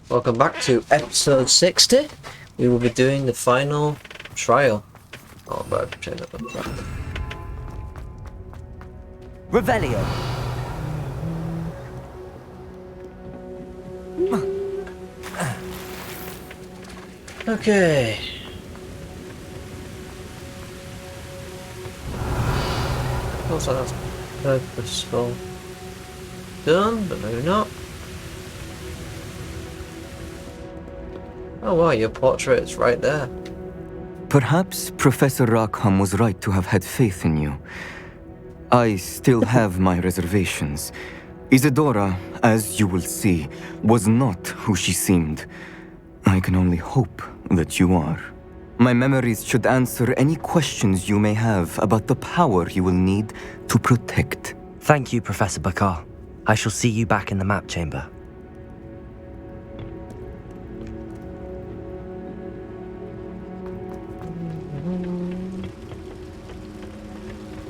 Welcome back to episode 60. We will be doing the final trial. Oh, but I've changed that. Revelio. Okay. Also, that's purposeful. Done, but maybe not. Oh wow, your portrait is right there. Perhaps Professor Rackham was right to have had faith in you. I still have my reservations. Isadora, as you will see, was not who she seemed. I can only hope that you are. My memories should answer any questions you may have about the power you will need to protect. Thank you, Professor Bakar. I shall see you back in the map chamber.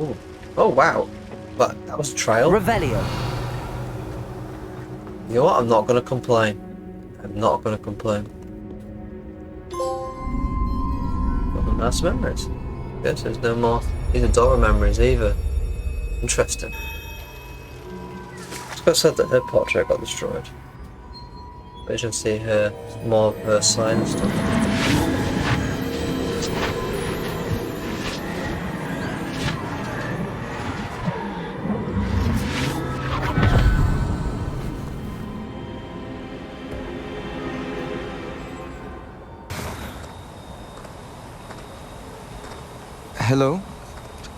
Ooh. Oh wow, but that was a trial. Revelio. You know what? I'm not gonna complain. I'm not gonna complain. Got the nice memories. Yes, there's no more Isadora memories either. Interesting. It's got said that her portrait got destroyed. But you can see her more of her sign and stuff. Hello?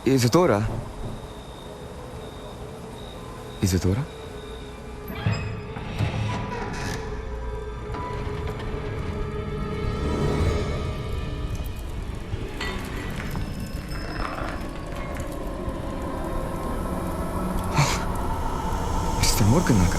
Isadora? Isadora? Mr. Morganach,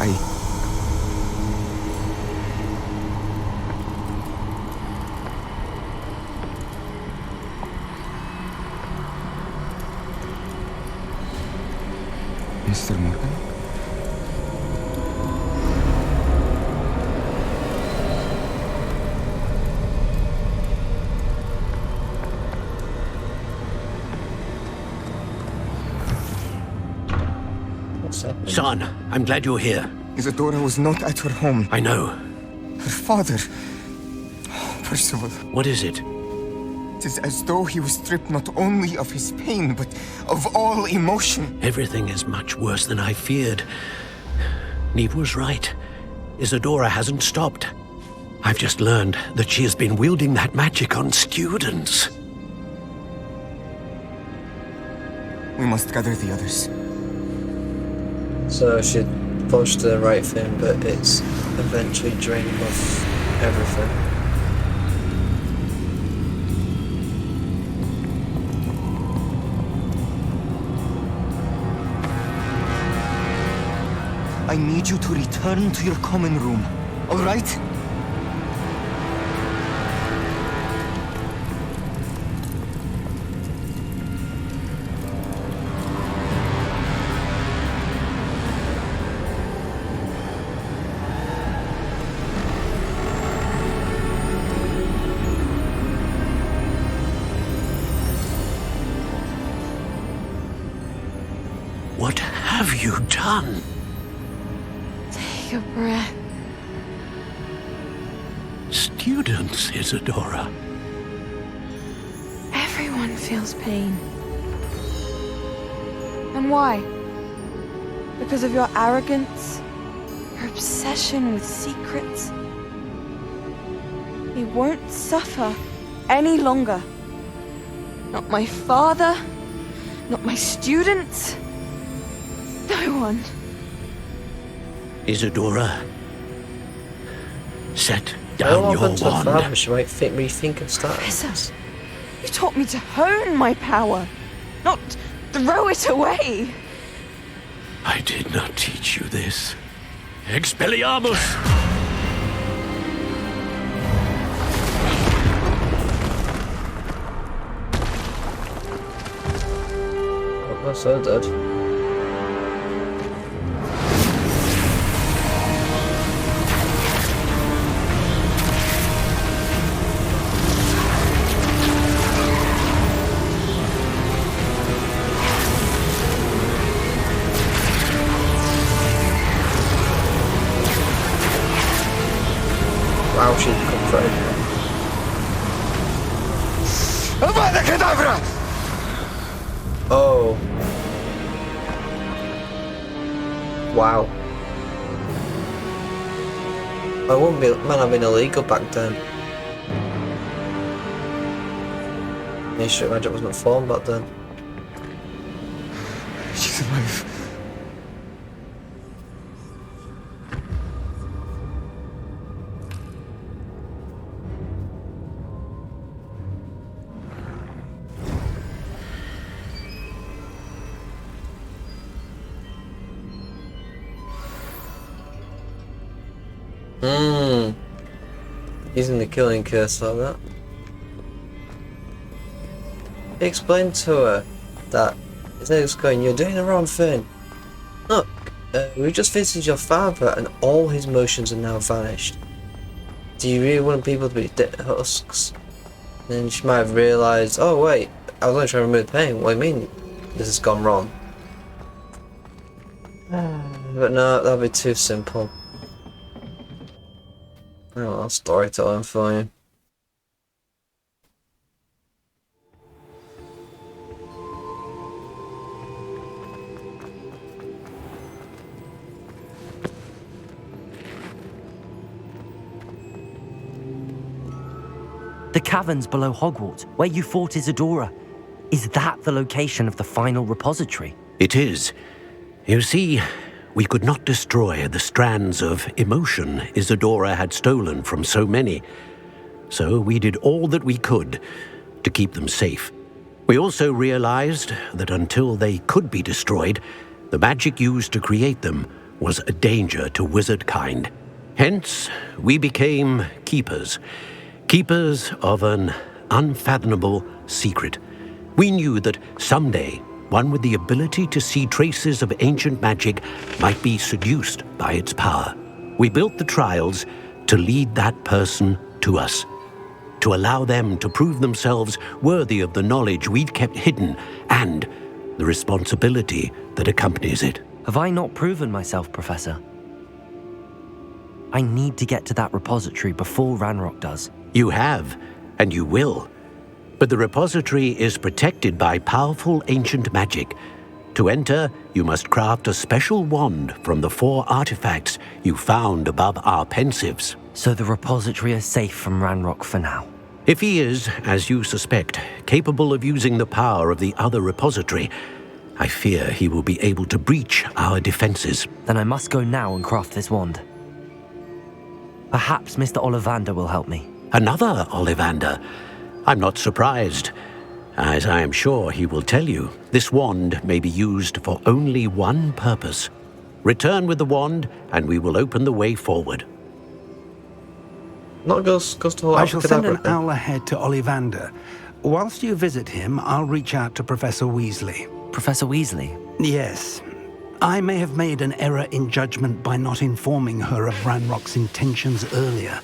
Mr. Morgan? What's happening? Son, I'm glad you're here. Isadora was not at her home. I know. Her father... Percival. What is it? It is as though he was stripped not only of his pain, but of all emotion. Everything is much worse than I feared. Neve was right. Isadora hasn't stopped. I've just learned that she has been wielding that magic on students. We must gather the others. So she pushed the right thing, but it's eventually draining off everything. I need you to return to your common room, all right? What have you done? Take a breath. Students, Isadora. Everyone feels pain. And why? Because of your arrogance? Your obsession with secrets? He won't suffer any longer. Not my father, not my students, no one. Isadora, set down your wand. Father, she might rethink her style. Professor, you taught me to hone my power, not throw it away. I did not teach you this. Expelliarmus! Oh, that's so dead. Wow, she's come through. Avada Kedavra! Oh. Wow. I wouldn't be, man, I've been illegal back then. Ministry of Magic wasn't formed back then. She's alive. Using the killing curse like that. He explained to her that instead of going, "You're doing the wrong thing. Look, we just visited your father and all his motions are now vanished. Do you really want people to be husks?" And then she might have realised, oh wait, I was only trying to remove the pain. What do you mean this has gone wrong? But no, that'd be too simple. Oh, well, storytelling for you. The caverns below Hogwarts, where you fought Isadora. Is that the location of the final repository? It is. You see, we could not destroy the strands of emotion Isadora had stolen from so many. So we did all that we could to keep them safe. We also realized that until they could be destroyed, the magic used to create them was a danger to wizard kind. Hence, we became keepers. Keepers of an unfathomable secret. We knew that someday, one with the ability to see traces of ancient magic might be seduced by its power. We built the trials to lead that person to us, to allow them to prove themselves worthy of the knowledge we'd kept hidden and the responsibility that accompanies it. Have I not proven myself, Professor? I need to get to that repository before Ranrock does. You have, and you will. But the repository is protected by powerful ancient magic. To enter, you must craft a special wand from the 4 artifacts you found above our pensives. So the repository is safe from Ranrock for now. If he is, as you suspect, capable of using the power of the other repository, I fear he will be able to breach our defenses. Then I must go now and craft this wand. Perhaps Mr. Ollivander will help me. Another Ollivander? I'm not surprised. As I am sure he will tell you, this wand may be used for only one purpose. Return with the wand, and we will open the way forward. Not goes to I shall send an Abracadabra. owl ahead to Ollivander. Whilst you visit him, I'll reach out to Professor Weasley. Professor Weasley? Yes. I may have made an error in judgment by not informing her of Ranrock's intentions earlier.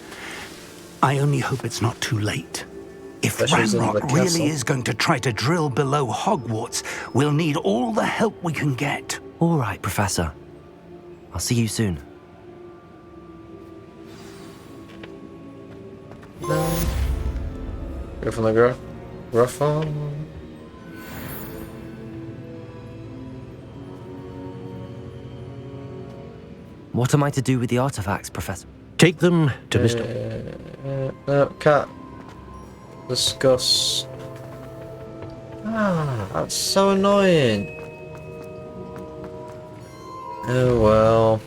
I only hope it's not too late. If Especially in the Ranrock castle. really is going to try to drill below Hogwarts, we'll need all the help we can get. All right, Professor. I'll see you soon. Go from the Gruffon. What am I to do with the artifacts, Professor? Take them to Mr. No, cat. Discuss. That's so annoying. Oh well.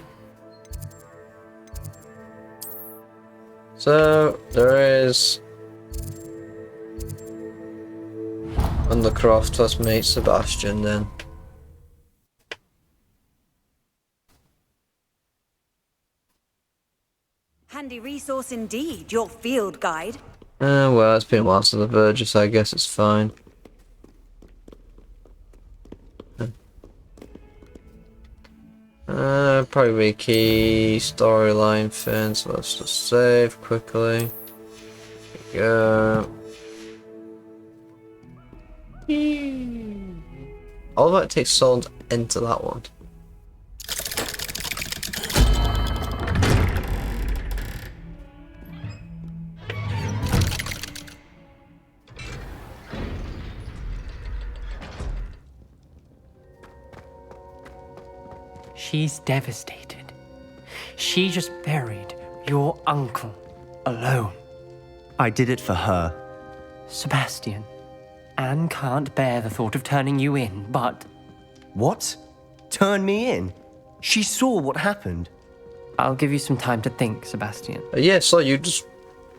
So there is Undercroft. Let's meet Sebastian then. Handy resource indeed, your field guide. Well, it's been a while since the Verger, so I guess it's fine. Probably be a key storyline thing, so let's just save quickly. There we go. All about it takes so long to enter that one. She's devastated. She just buried your uncle alone. I did it for her. Sebastian, Anne can't bear the thought of turning you in, but What? Turn me in? She saw what happened. I'll give you some time to think, Sebastian. Yeah, so you just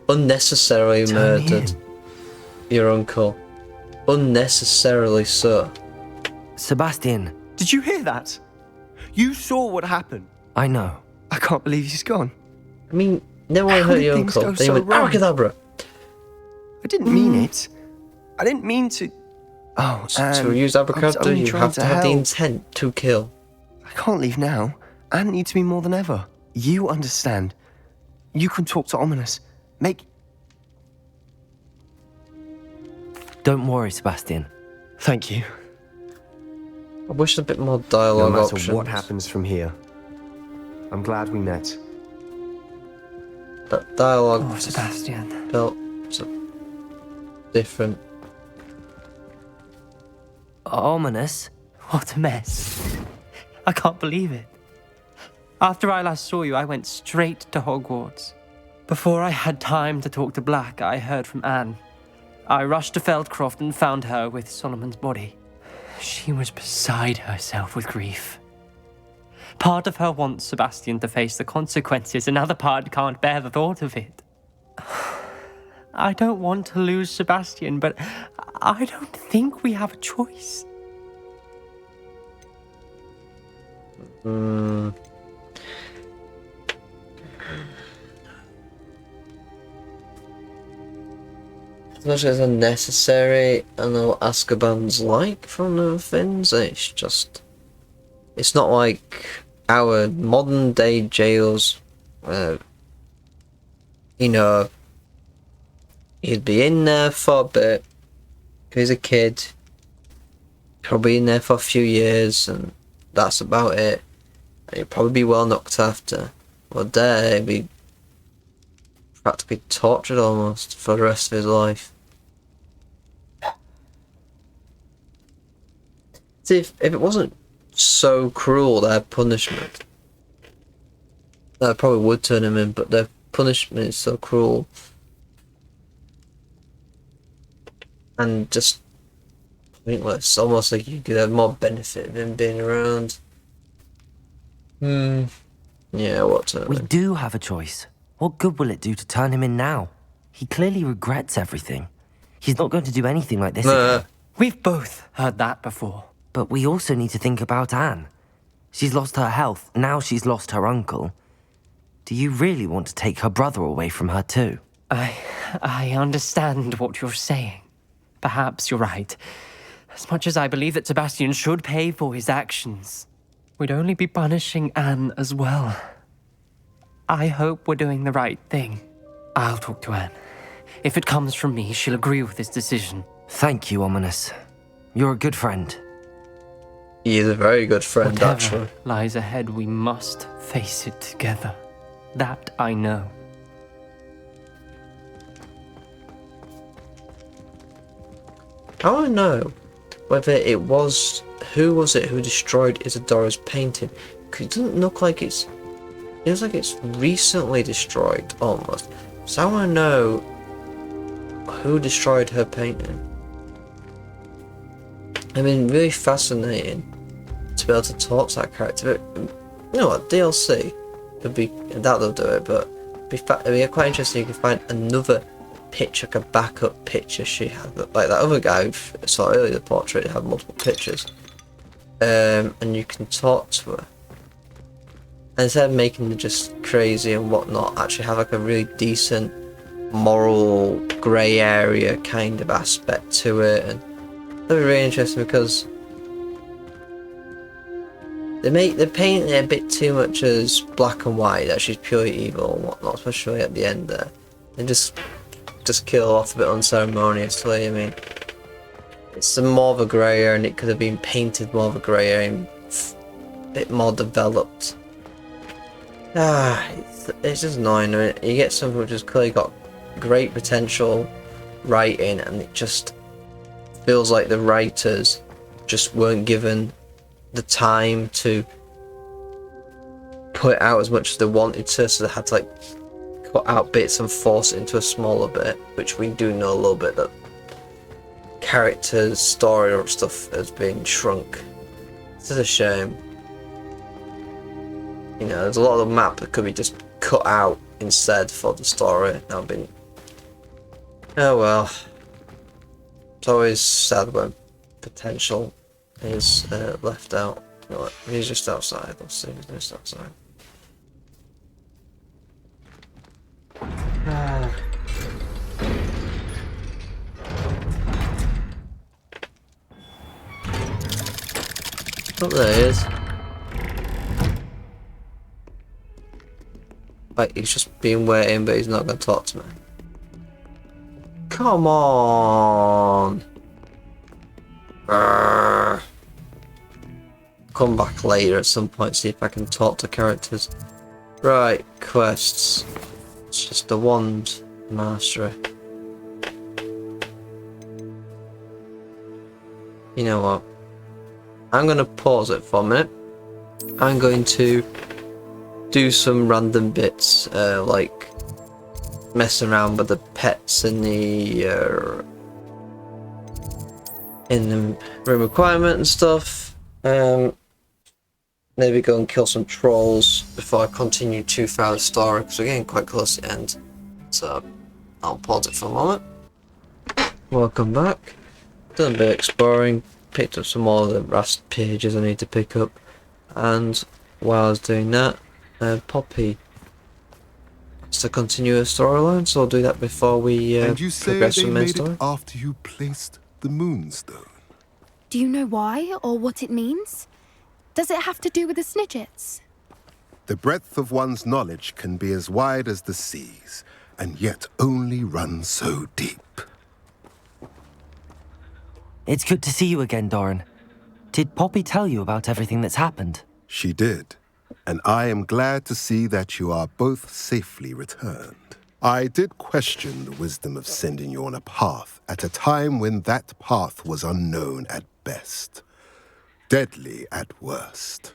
unnecessarily Turn me murdered your uncle. Unnecessarily so. Sebastian, Did you hear that? You saw what happened. I know. I can't believe he's gone. I mean, never want to How hurt did your things uncle. go Then you so went, wrong? abracadabra. I didn't mean it. I didn't mean to. Oh, To use abracadabra, only you trying have to have the help. intent to kill. I can't leave now. Anne needs me more than ever. You understand. You can talk to Ominous. Don't worry, Sebastian. Thank you. I wish a bit more No dialogue matter options. what happens from here, I'm glad we met. That dialogue Oh, Sebastian. felt so different. Ominous? What a mess. I can't believe it. After I last saw you, I went straight to Hogwarts. Before I had time to talk to Black, I heard from Anne. I rushed to Feldcroft and found her with Solomon's body. She was beside herself with grief. Part of her wants Sebastian to face the consequences, another part can't bear the thought of it. I don't want to lose Sebastian, but I don't think we have a choice. As much as unnecessary, I know Azkaban's like from the things. It's not like our modern day jails. He'd be in there for a bit. If he's a kid, he'll be in there for a few years, and that's about it. And he'll probably be well looked after. Well, there he'd be practically tortured almost for the rest of his life. See, if it wasn't so cruel, their punishment, that probably would turn him in, but their punishment is so cruel. And just pointless. Almost like you could have more benefit of him being around. Yeah, what We do have a choice. What good will it do to turn him in now? He clearly regrets everything. He's not going to do anything like this again. We've both heard that before. But we also need to think about Anne. She's lost her health, now she's lost her uncle. Do you really want to take her brother away from her too? I understand what you're saying. Perhaps you're right. As much as I believe that Sebastian should pay for his actions, we'd only be punishing Anne as well. I hope we're doing the right thing. I'll talk to Anne. If it comes from me, she'll agree with this decision. Thank you, Ominous. You're a good friend. He is a very good friend, Whatever actually. lies ahead, we must face it together. That I know. I want to know whether it was... Who was it who destroyed Isadora's painting? 'Cause it doesn't look like it's... It looks like it's recently destroyed, almost. So I want to know who destroyed her painting. I mean, really fascinating to be able to talk to that character. But, you know what, DLC would be... That'll do it, but it'd be quite interesting if you could find another picture, like a backup picture she had. Like that other guy who saw earlier, the portrait had multiple pictures. And you can talk to her. And instead of making her just crazy and whatnot, actually have like a really decent moral grey area kind of aspect to it. And that'd be really interesting because they're painting it a bit too much as black and white, that she's purely evil and whatnot, especially at the end there. And just kill her off a bit unceremoniously. I mean, it's more of a grey area, and it could have been painted more of a grey area and a bit more developed. It's just annoying. I mean, you get something which has clearly got great potential writing, and it just feels like the writers just weren't given the time to put it out as much as they wanted to, so they had to like cut out bits and force it into a smaller bit, which we do know a little bit that characters, story or stuff has been shrunk. This is a shame. You know, there's a lot of the map that could be just cut out instead for the story. That would been... Oh well. It's always sad when potential is left out. You know what? He's just outside. Let's see, he's just outside. Oh, there he is. Like, he's just been waiting, but he's not going to talk to me. Come on! Grr. Come back later at some point, see if I can talk to characters. Right, quests. It's just the wand mastery. You know what? I'm going to pause it for a minute. I'm going to do some random bits, like messing around with the pets in the room requirement and stuff. Maybe go and kill some trolls before I continue too far the story, because we're getting quite close to the end. So I'll pause it for a moment. Welcome back. Done a bit of exploring, picked up some more of the last pages I need to pick up, and while I was doing that, Poppy to continue a storyline, so I'll do that before we and you say progress they the main made story. it after you placed the moonstone. Do you know why or what it means? Does it have to do with the Snidgets? The breadth of one's knowledge can be as wide as the seas, and yet only run so deep. It's good to see you again, Doran. Did Poppy tell you about everything that's happened? She did, and I am glad to see that you are both safely returned. I did question the wisdom of sending you on a path at a time when that path was unknown at best, deadly at worst.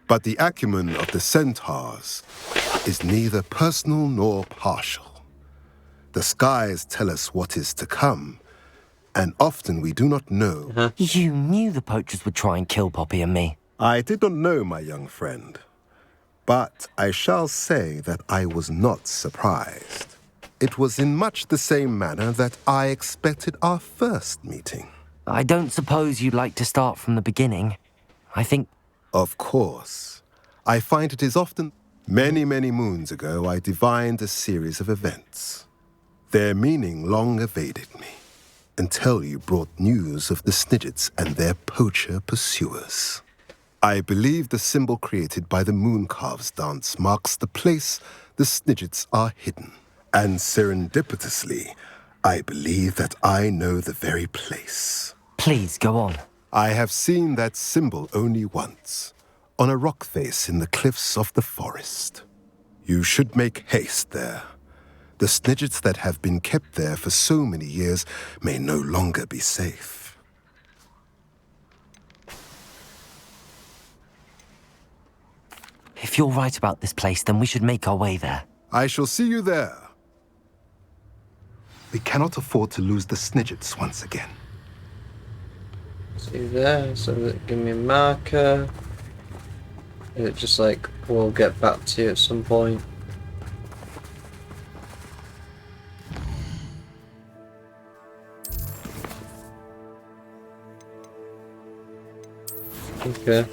But the acumen of the centaurs is neither personal nor partial. The skies tell us what is to come, and often we do not know. You knew the poachers would try and kill Poppy and me. I did not know, my young friend, but I shall say that I was not surprised. It was in much the same manner that I expected our first meeting. I don't suppose you'd like to start from the beginning. I think... Of course. I find it is often... Many, many moons ago, I divined a series of events. Their meaning long evaded me, until you brought news of the Snidgets and their poacher pursuers. I believe the symbol created by the Mooncalves dance marks the place the Snidgets are hidden. And serendipitously, I believe that I know the very place. Please, go on. I have seen that symbol only once, on a rock face in the cliffs of the forest. You should make haste there. The Snidgets that have been kept there for so many years may no longer be safe. If you're right about this place, then we should make our way there. I shall see you there. We cannot afford to lose the Snidgets once again. See there, so give me a marker. Is it just like, we'll get back to you at some point? Okay.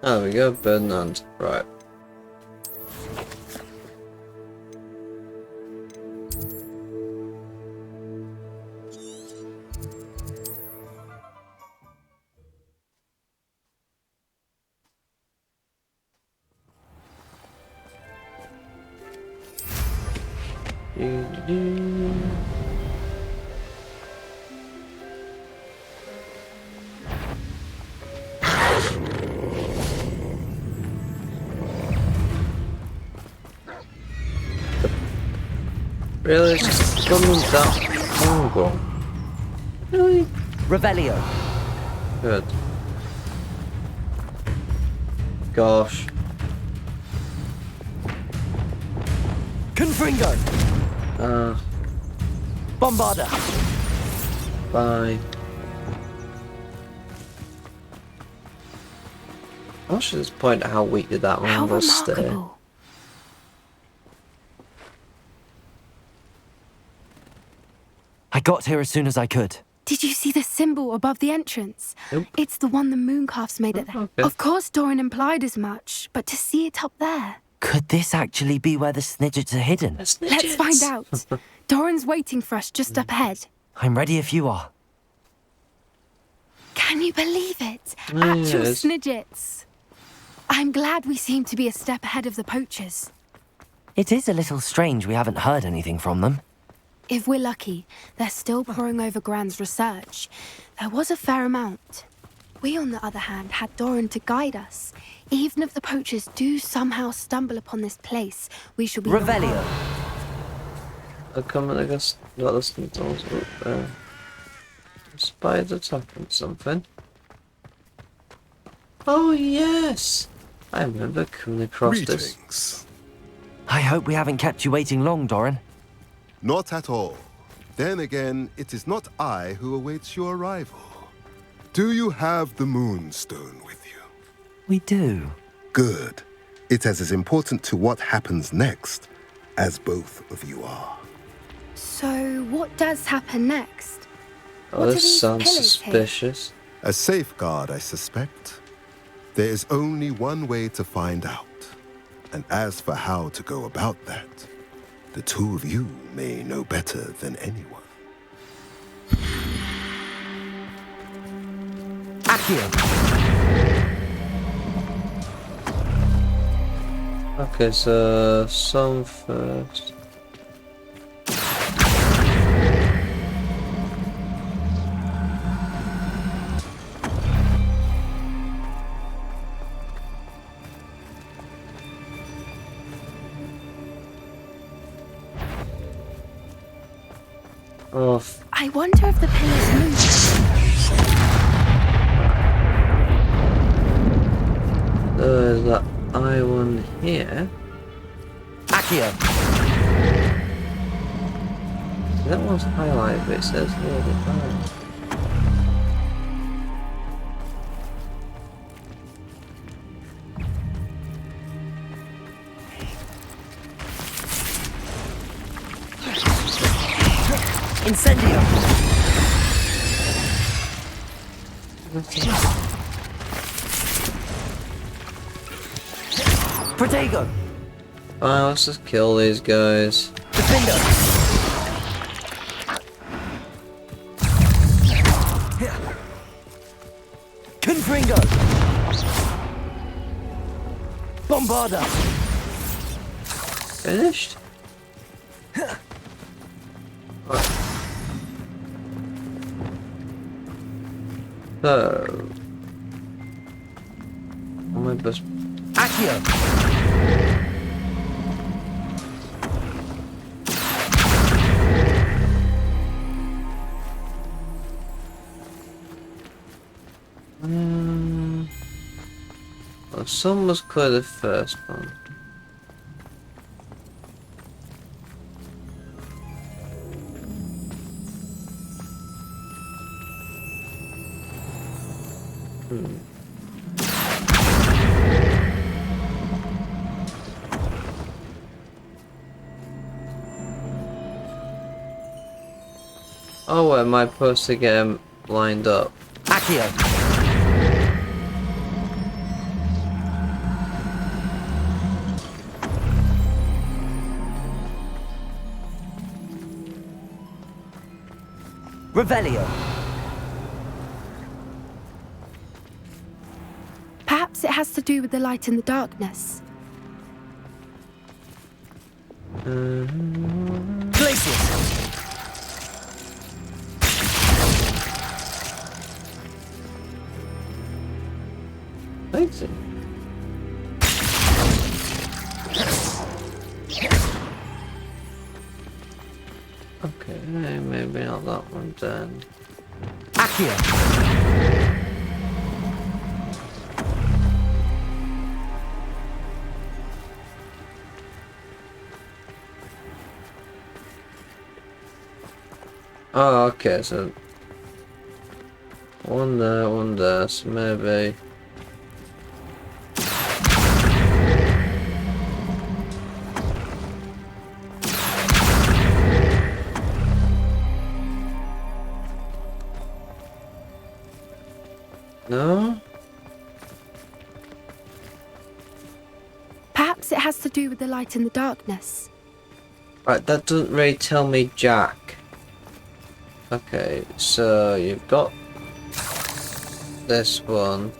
There we go, Bernard. Right. Really? It's gone that horrible. Really? Revelio. Good. Gosh. Confringo. Bombarda. Bye. I should just point out how weak did that How one was stay. remarkable. I got here as soon as I could. Did you see the symbol above the entrance? Nope. It's the one the mooncalfs made at the... Okay. Of course Doran implied as much, but to see it up there... Could this actually be where the snidgets are hidden? Let's find out. Doran's waiting for us just up ahead. I'm ready if you are. Can you believe it? Yes. Actual snidgets. I'm glad we seem to be a step ahead of the poachers. It is a little strange we haven't heard anything from them. If we're lucky, they're still poring over Gran's research. There was a fair amount. We, on the other hand, had Doran to guide us. Even if the poachers do somehow stumble upon this place, we shall be... Revelio. I come and I guess not listening to us up there. Spider's attacking something. Oh yes! I remember coming across this. Greetings. I hope we haven't kept you waiting long, Doran. Not at all. Then again, it is not I who awaits your arrival. Do you have the Moonstone with you? We do. Good. It is as important to what happens next as both of you are. So, what does happen next? Oh, What are this these sounds pillars here? suspicious. A safeguard, I suspect. There is only one way to find out. And as for how to go about that, the two of you may know better than anyone. Accio. Okay, so some first. Oh, I wonder if the pillars move. there's that I one here. Accio. That one's highlighted, but it says here the Incendio. Protego. let's just kill these guys. Defender. Confringo. Bombarda. Finished? Right. So, my best. Accio. Well, some must clear the first one. Oh, where am I supposed to get him lined up? Accio. Revelio. Perhaps it has to do with the light in the darkness. Glacius. Thanks. Okay, maybe not that one then. Accio! Oh, okay, so one there, so maybe. No? Perhaps it has to do with the light in the darkness. Right, that doesn't really tell me Jack. Okay, so you've got this one.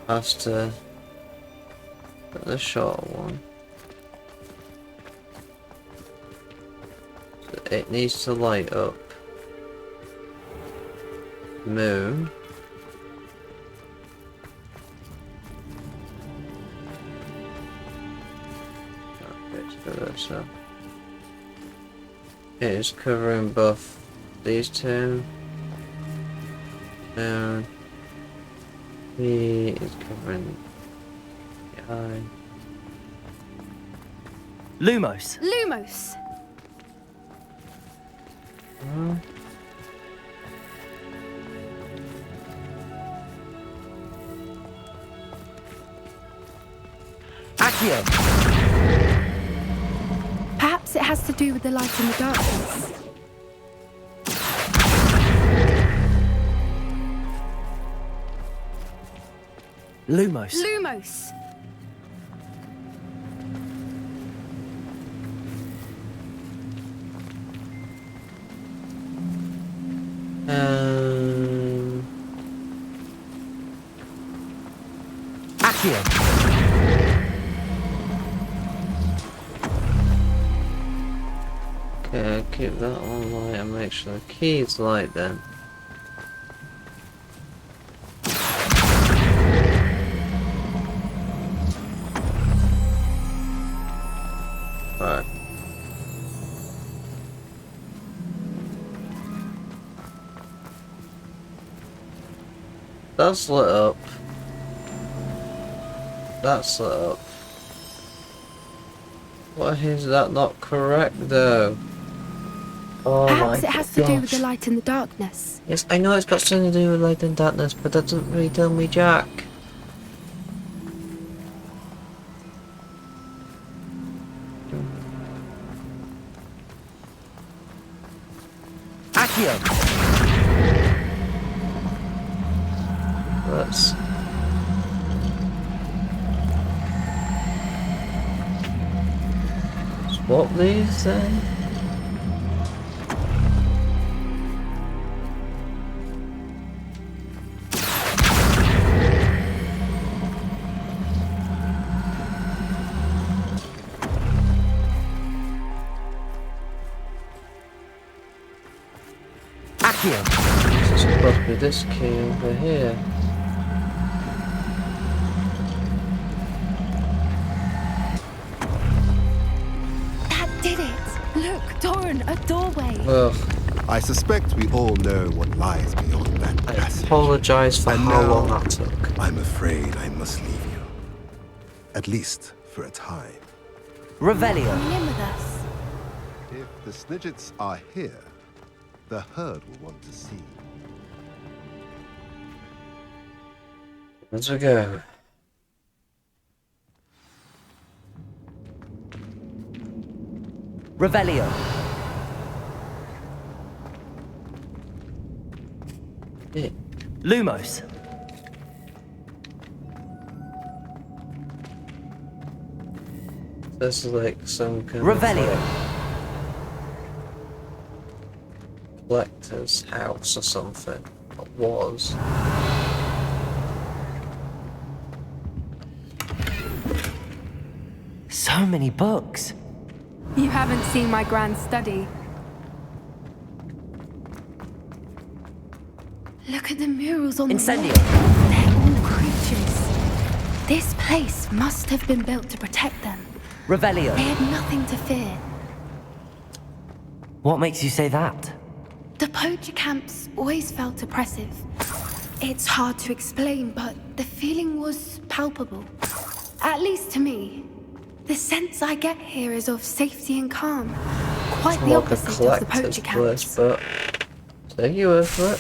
Has to the short one. So it needs to light up. Moon. So it is covering both these two, and he is covering the eye. Lumos! Lumos! Accio! Perhaps it has to do with the light in the darkness. Lumos! Lumos! Accio! Okay, I'll keep that on light and make sure the key is light then. Right. That's lit up. That's lit up. Why is that not correct though? Oh Perhaps my it has to do with the gosh. light in the darkness. Yes, I know it's got something to do with light and darkness, but that doesn't really tell me Jack. Accio! Let's swap these then. Accio! This is probably this key over here. That did it! Look, Doran, a doorway! Ugh, I suspect we all know what lies beyond that I passage. apologise for And how now, long that took. I'm afraid I must leave you. At least for a time. Revelio! Come in with us. If the Snidgets are here, the herd will want to see. Let's go. Revelio! Yeah. Lumos! This is like some kind Revelio! of collector's house or something. It was. So many books! You haven't seen my grand study. Look at the murals on Incendio! the wall. They're all creatures. This place must have been built to protect them. Revelio! They had nothing to fear. What makes you say that? The poacher camps always felt oppressive. It's hard to explain, but the feeling was palpable. At least to me. The sense I get here is of safety and calm. Quite the Like a opposite of the collector's poacher bliss, camps. but take your word for it.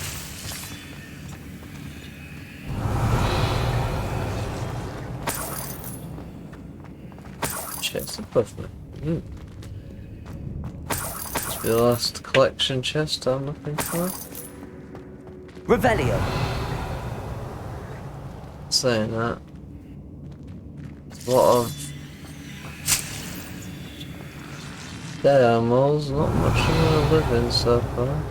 Chest above me. Must be the last collection chest I'm looking for. Revelio. Saying that. There's a lot of dead animals, not much of a living so far.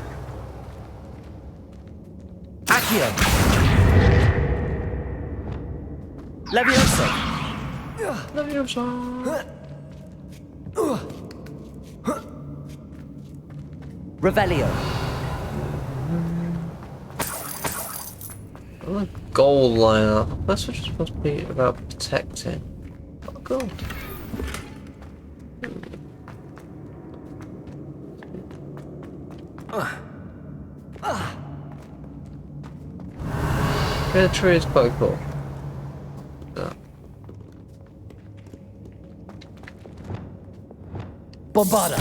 Accio. Levioso. Leviosa. Revelio. The gold liner. That's what you're supposed to be about protecting. Oh, gold. Yeah, the tree is quite cool. Yeah. Bombada.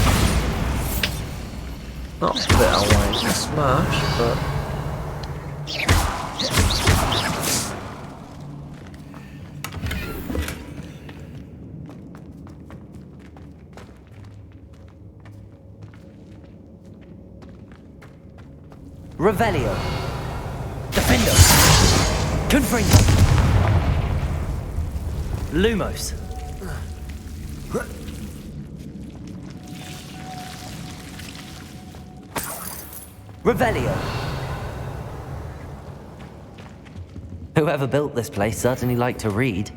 Not a bit I wanted to smash, but Revelio. Defendo. Confringo. Lumos. Revelio. Whoever built this place certainly liked to read.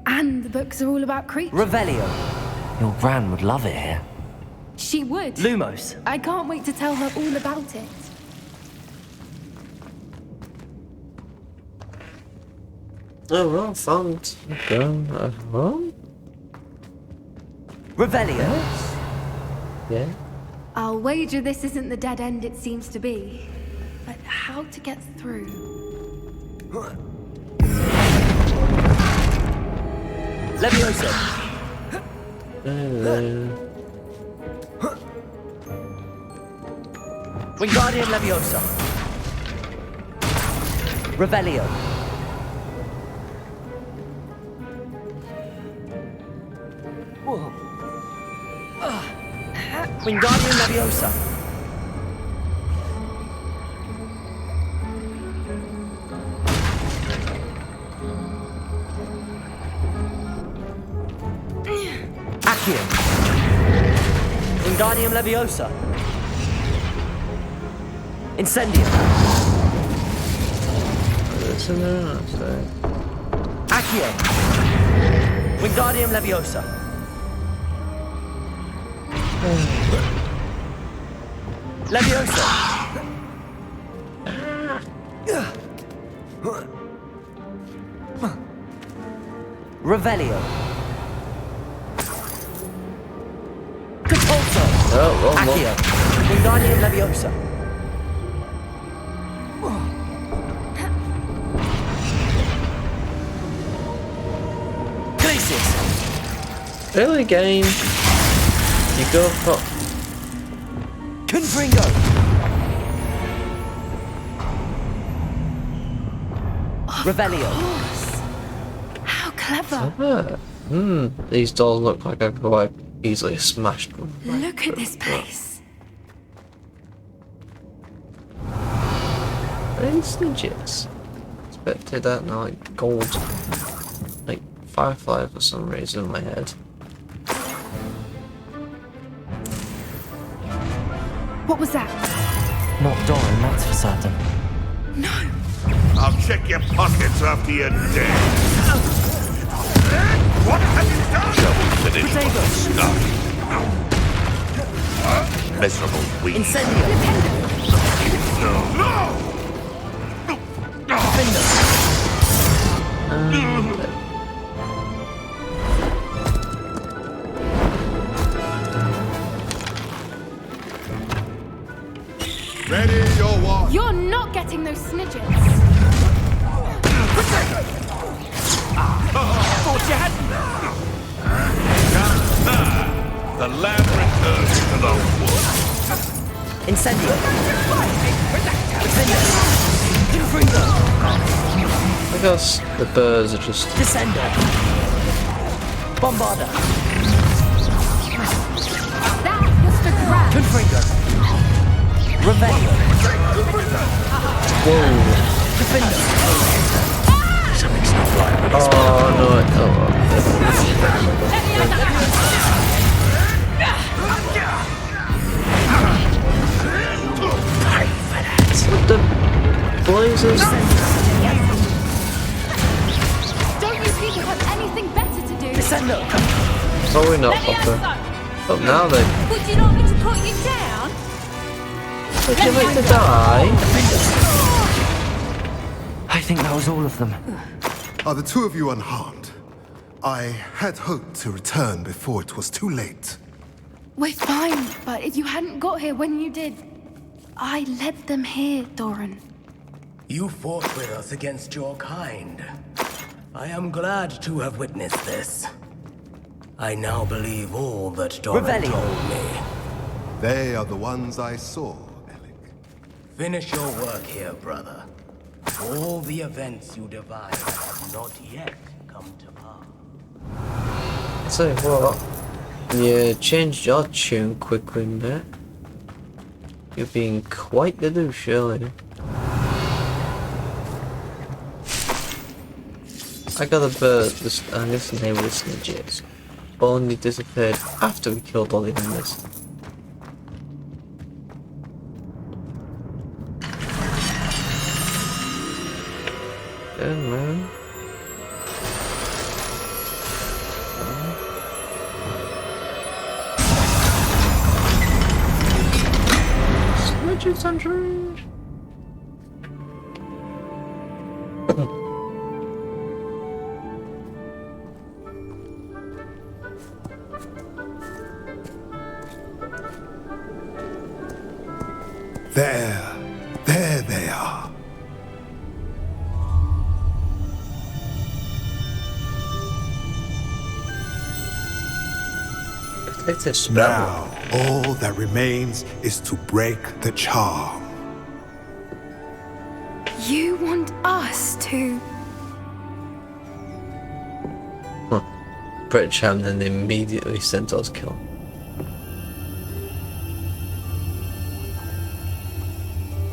And the books are all about creatures. Revelio. Your gran would love it here. She would. Lumos. I can't wait to tell her all about it. oh well, found a gun at home. Revelio. Yeah. I'll wager this isn't the dead end it seems to be. But how to get through? Levioso. Wingardium Leviosa. Revelio. Wingardium Leviosa. Accio. Wingardium Leviosa. Incendio. Listen to that. Accio. Wingardium Leviosa. Leviosa. Revelio. Compulso. Oh, Accio. Wingardium Leviosa. Glacius. Early game, you go for Confringo. Revelio. How clever. These dolls look like I could quite easily smashed them. Look at this place. Instantaneous. Expected that now, like gold, like firefly for some reason in my head. What was that? Not Doran, that's for certain. No. I'll check your pockets after you're dead. What have you done? Finish Potato. stuff. Miserable weed. Incendio. No! Defendo. wish you hadn't. The lamb returns to the wood. Incendio. I guess the birds are just... Descender. Bombarda. That was the grab. Confringo. Revelio. Whoa. Defender. Something's not right with this. Oh no, what the blazes? Don't you people have anything better to do? Descendo. Probably not, Papa. Oh, now then. Would you like me to put you down? Would you like to die? I think that was all of them. Are the two of you unharmed? I had hoped to return before it was too late. We're fine, but if you hadn't got here when you did, I led them here, Doran. You fought with us against your kind. I am glad to have witnessed this. I now believe all that Doran told me. They are the ones I saw, Alec. Finish your work here, brother. All the events you devised have not yet come to pass. So what? You changed your tune quickly, mate. You're being quite the douche, surely. I got a bird, and this name was Snidges. Only disappeared after we killed all the enemies. Good man. Snidges and trees. There they are. It's a spell. Now, all that remains is to break the charm. You want us to... British Ham then immediately sent us kill.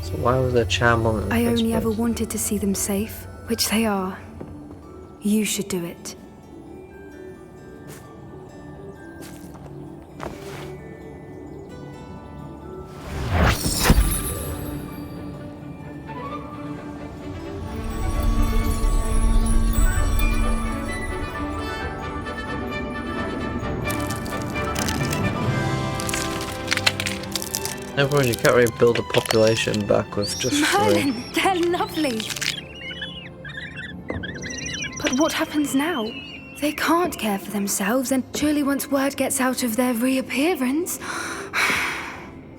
So why was there charm on it? I only ever wanted to see them safe, which they are. You should do it. Everyone, you can't really build a population back with just Merlin, they're lovely. But what happens now? They can't care for themselves, and surely once word gets out of their reappearance...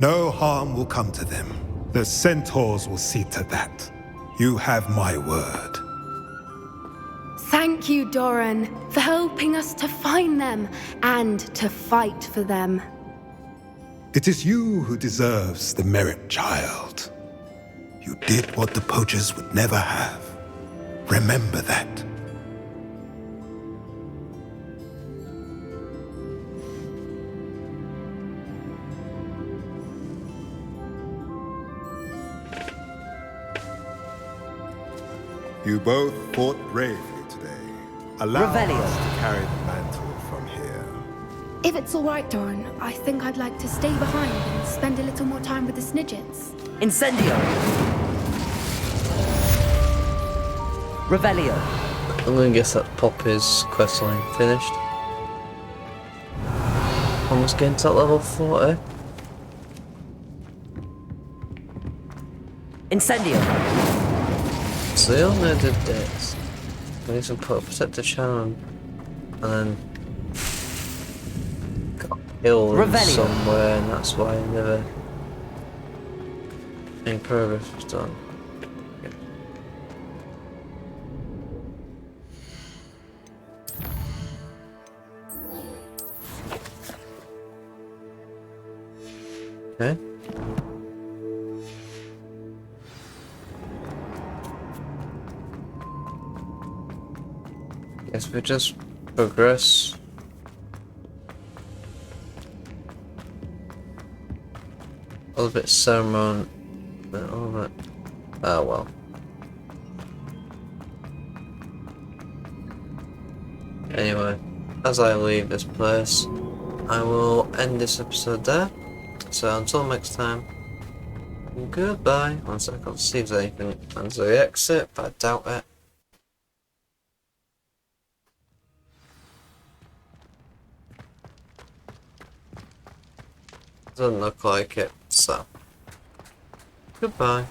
No harm will come to them. The centaurs will see to that. You have my word. Thank you, Doran, for helping us to find them and to fight for them. It is you who deserves the merit, child. You did what the poachers would never have. Remember that. You both fought bravely today. Allow us to carry the mantle from here. If it's all right, Doran, I think I'd like to stay behind and spend a little more time with the Snidgets. Incendio. Revelio. I'm gonna guess that Poppy's questline finished. Almost getting to level 40. Incendio. So they all know did this. We need to protect the channel and then got killed somewhere, and that's why never any progress was done. Okay. Guess we just progress. A little bit ceremony, but all that. Ah well. Anyway, as I leave this place, I will end this episode there. So until next time, goodbye. One second, let's see if there's anything as I exit, but I doubt it. Doesn't look like it, so goodbye.